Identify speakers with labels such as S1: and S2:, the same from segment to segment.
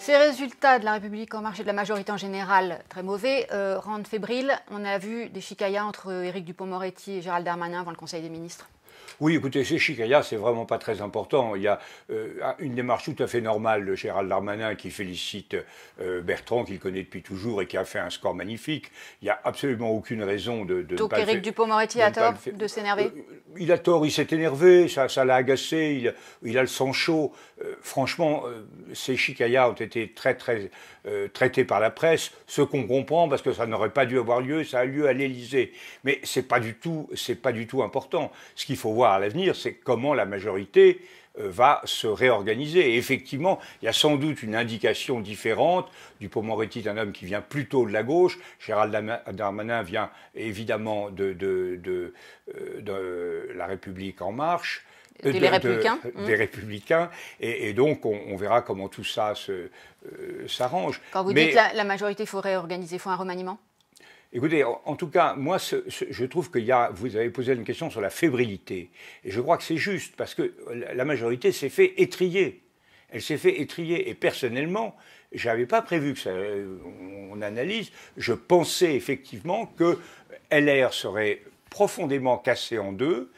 S1: Ces résultats de la République en marche et de la majorité en général très mauvais rendent fébrile. On a vu des chicayas entre Éric Dupond-Moretti et Gérald Darmanin avant le Conseil des ministres.
S2: Oui, écoutez, ces chicayas, c'est vraiment pas très important. Il y a une démarche tout à fait normale de Gérald Darmanin qui félicite Bertrand, qu'il connaît depuis toujours et qui a fait un score magnifique. Il n'y a absolument aucune raison de ne
S1: Donc
S2: pas
S1: Éric Dupond-Moretti a tort de s'énerver?
S2: Il a tort, il s'est énervé, ça l'a agacé, il a le sang chaud. Franchement, ces chicayas ont été très traités par la presse, ce qu'on comprend parce que ça n'aurait pas dû avoir lieu, ça a lieu à l'Élysée. Mais c'est pas du tout important. Ce qu'il faut voir à l'avenir, c'est comment la majorité va se réorganiser. Et effectivement, il y a sans doute une indication différente. Dupond-Moretti est un homme qui vient plutôt de la gauche. Gérald Darmanin vient évidemment de la République en marche.
S1: Des Républicains.
S2: Des Républicains. Et donc, on verra comment tout ça s'arrange.
S1: Quand vous dites la majorité, il faut réorganiser, il faut un remaniement?
S2: Écoutez, en tout cas, moi, je trouve vous avez posé une question sur la fébrilité. Et je crois que c'est juste, parce que la majorité s'est fait étriller. Elle s'est fait étriller. Et personnellement, je n'avais pas prévu que on analyse. Je pensais effectivement que LR serait profondément cassé en deux,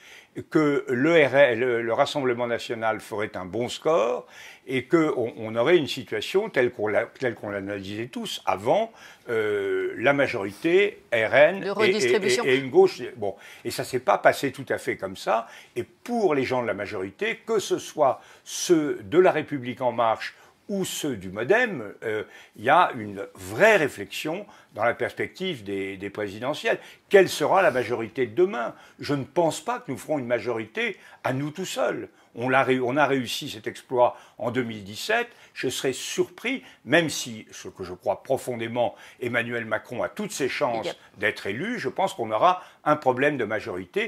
S2: que le Rassemblement national ferait un bon score et qu'on aurait une situation telle qu'on l'analysait tous avant, la majorité RN et une gauche. Bon, et ça ne s'est pas passé tout à fait comme ça. Et pour les gens de la majorité, que ce soit ceux de la République en marche ou ceux du MoDem, il y a une vraie réflexion dans la perspective des présidentielles. Quelle sera la majorité de demain? Je ne pense pas que nous ferons une majorité à nous tout seuls. On a réussi cet exploit en 2017. Je serais surpris, même si, ce que je crois profondément, Emmanuel Macron a toutes ses chances d'être élu, je pense qu'on aura un problème de majorité.